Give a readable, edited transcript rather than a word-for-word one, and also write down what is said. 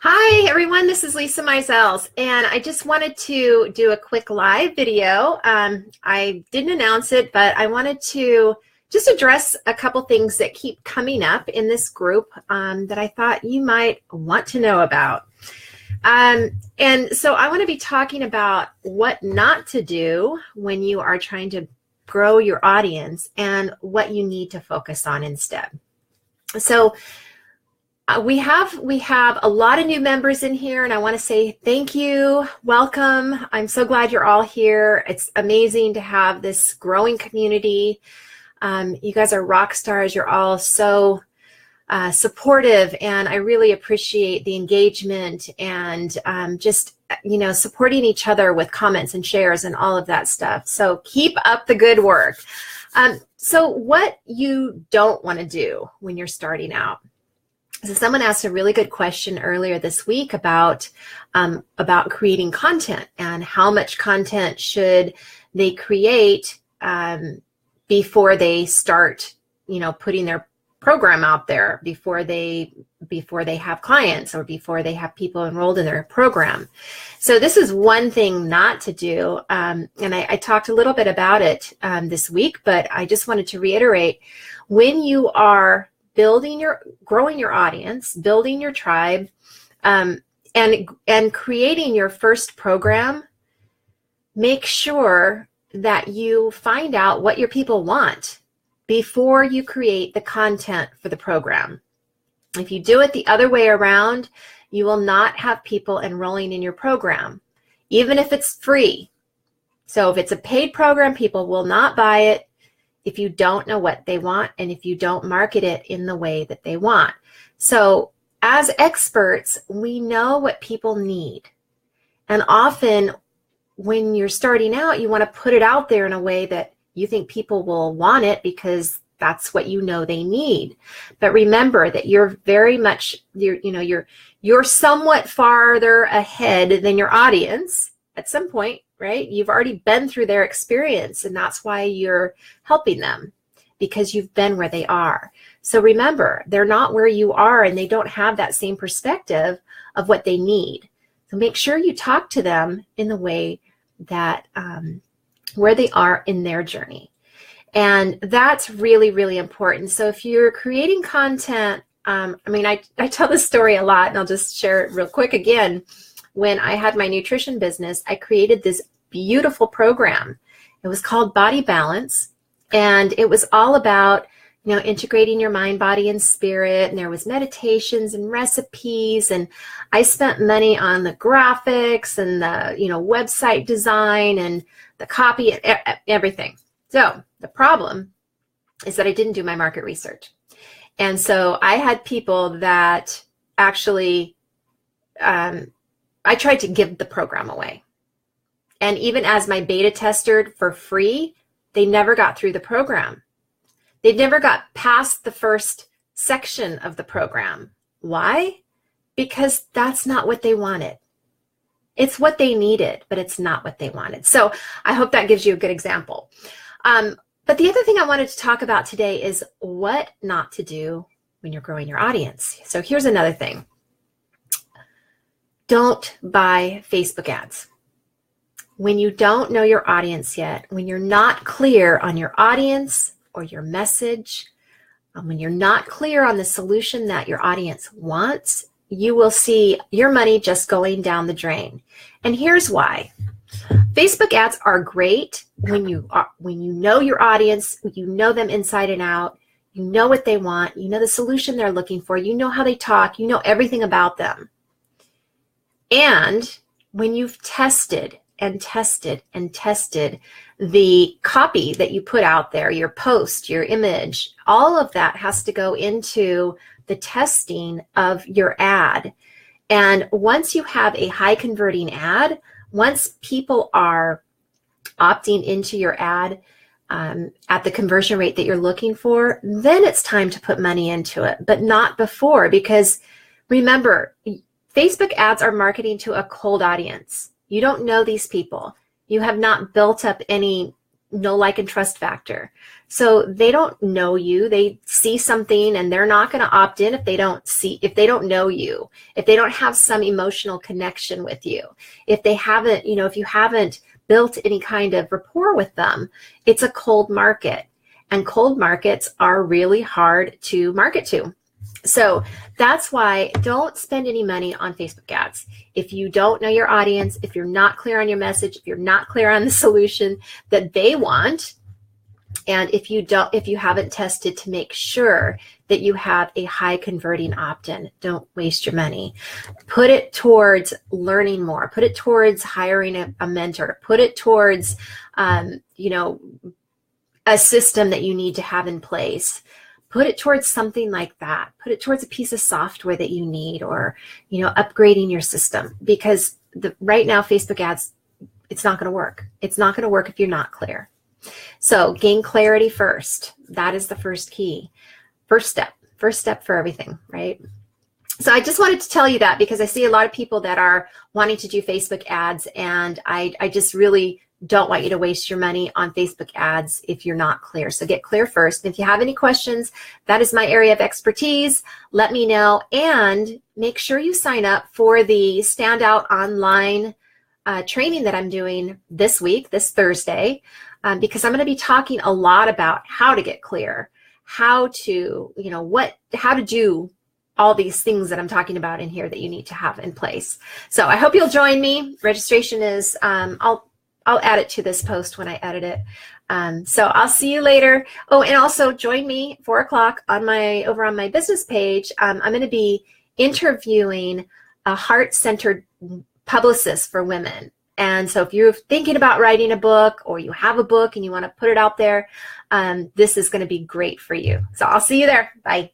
Hi everyone, this is Lisa Mizels, and I just wanted to do a quick live video. I didn't announce it, but I wanted to just address a couple things that keep coming up in this group that I thought you might want to know about. And so I want to be talking about what not to do when you are trying to grow your audience and what you need to focus on instead. So we have a lot of new members in here, and I want to say thank you, welcome. I'm so glad you're all here. It's amazing to have this growing community. You guys are rock stars. You're all so supportive, and I really appreciate the engagement and just supporting each other with comments and shares and all of that stuff. So keep up the good work. So what you don't want to do when you're starting out. So someone asked a really good question earlier this week about creating content and how much content should they create before they start, putting their program out there, before they have clients or before they have people enrolled in their program. So this is one thing not to do, and I talked a little bit about it this week, but I just wanted to reiterate: when you are growing your audience, building your tribe, and creating your first program, make sure that you find out what your people want before you create the content for the program. If you do it the other way around, you will not have people enrolling in your program, even if it's free. So if it's a paid program, people will not buy it if you don't know what they want and if you don't market it in the way that they want. So as experts, we know what people need. And often when you're starting out, you want to put it out there in a way that you think people will want it because that's what you know they need. But remember that you're very much, you're somewhat farther ahead than your audience at some point, right? You've already been through their experience, and that's why you're helping them, because you've been where they are. So remember, they're not where you are, and they don't have that same perspective of what they need. So make sure you talk to them in the way that where they are in their journey. And that's really, really important. So if you're creating content, I tell this story a lot, and I'll just share it real quick again. When I had my nutrition business, I created this beautiful program. It was called Body Balance, and it was all about, integrating your mind, body, and spirit. And there was meditations and recipes, and I spent money on the graphics and the, website design and the copy and everything. So the problem is that I didn't do my market research. And so I had people that actually, I tried to give the program away. And even as my beta tester for free, they never got through the program. They never got past the first section of the program. Why? Because that's not what they wanted. It's what they needed, but it's not what they wanted. So I hope that gives you a good example. But the other thing I wanted to talk about today is what not to do when you're growing your audience. So here's another thing. Don't buy Facebook ads. When you don't know your audience yet, when you're not clear on your audience or your message, when you're not clear on the solution that your audience wants, you will see your money just going down the drain. And here's why. Facebook ads are great when you know your audience, you know them inside and out, you know what they want, you know the solution they're looking for, you know how they talk, you know everything about them. And when you've tested and tested and tested the copy that you put out there, your post, your image, all of that has to go into the testing of your ad. And once you have a high converting ad, once people are opting into your ad at the conversion rate that you're looking for, then it's time to put money into it, but not before, because remember, Facebook ads are marketing to a cold audience. You don't know these people. You have not built up any know, like, and trust factor. So they don't know you. They see something and they're not going to opt in if they don't know you, if they don't have some emotional connection with you, if they haven't, if you haven't built any kind of rapport with them. It's a cold market, and cold markets are really hard to market to. So that's why don't spend any money on Facebook ads. If you don't know your audience, if you're not clear on your message, if you're not clear on the solution that they want, and if you haven't tested to make sure that you have a high converting opt-in, don't waste your money. Put it towards learning more. Put it towards hiring a mentor. Put it towards, a system that you need to have in place. Put it towards something like that. Put it towards a piece of software that you need, or, upgrading your system, because right now Facebook ads, it's not going to work. It's not going to work if you're not clear. So gain clarity first. That is the first key. First step for everything, right? So I just wanted to tell you that, because I see a lot of people that are wanting to do Facebook ads, and I just really don't want you to waste your money on Facebook ads if you're not clear. So get clear first. And if you have any questions, that is my area of expertise. Let me know, and make sure you sign up for the Standout Online training that I'm doing this week, this Thursday, because I'm going to be talking a lot about how to get clear, how to, how to do all these things that I'm talking about in here that you need to have in place. So I hope you'll join me. Registration is, I'll add it to this post when I edit it. So I'll see you later. Oh, and also join me 4 o'clock over on my business page. I'm going to be interviewing a heart-centered publicist for women. And so if you're thinking about writing a book, or you have a book and you want to put it out there, this is going to be great for you. So I'll see you there. Bye.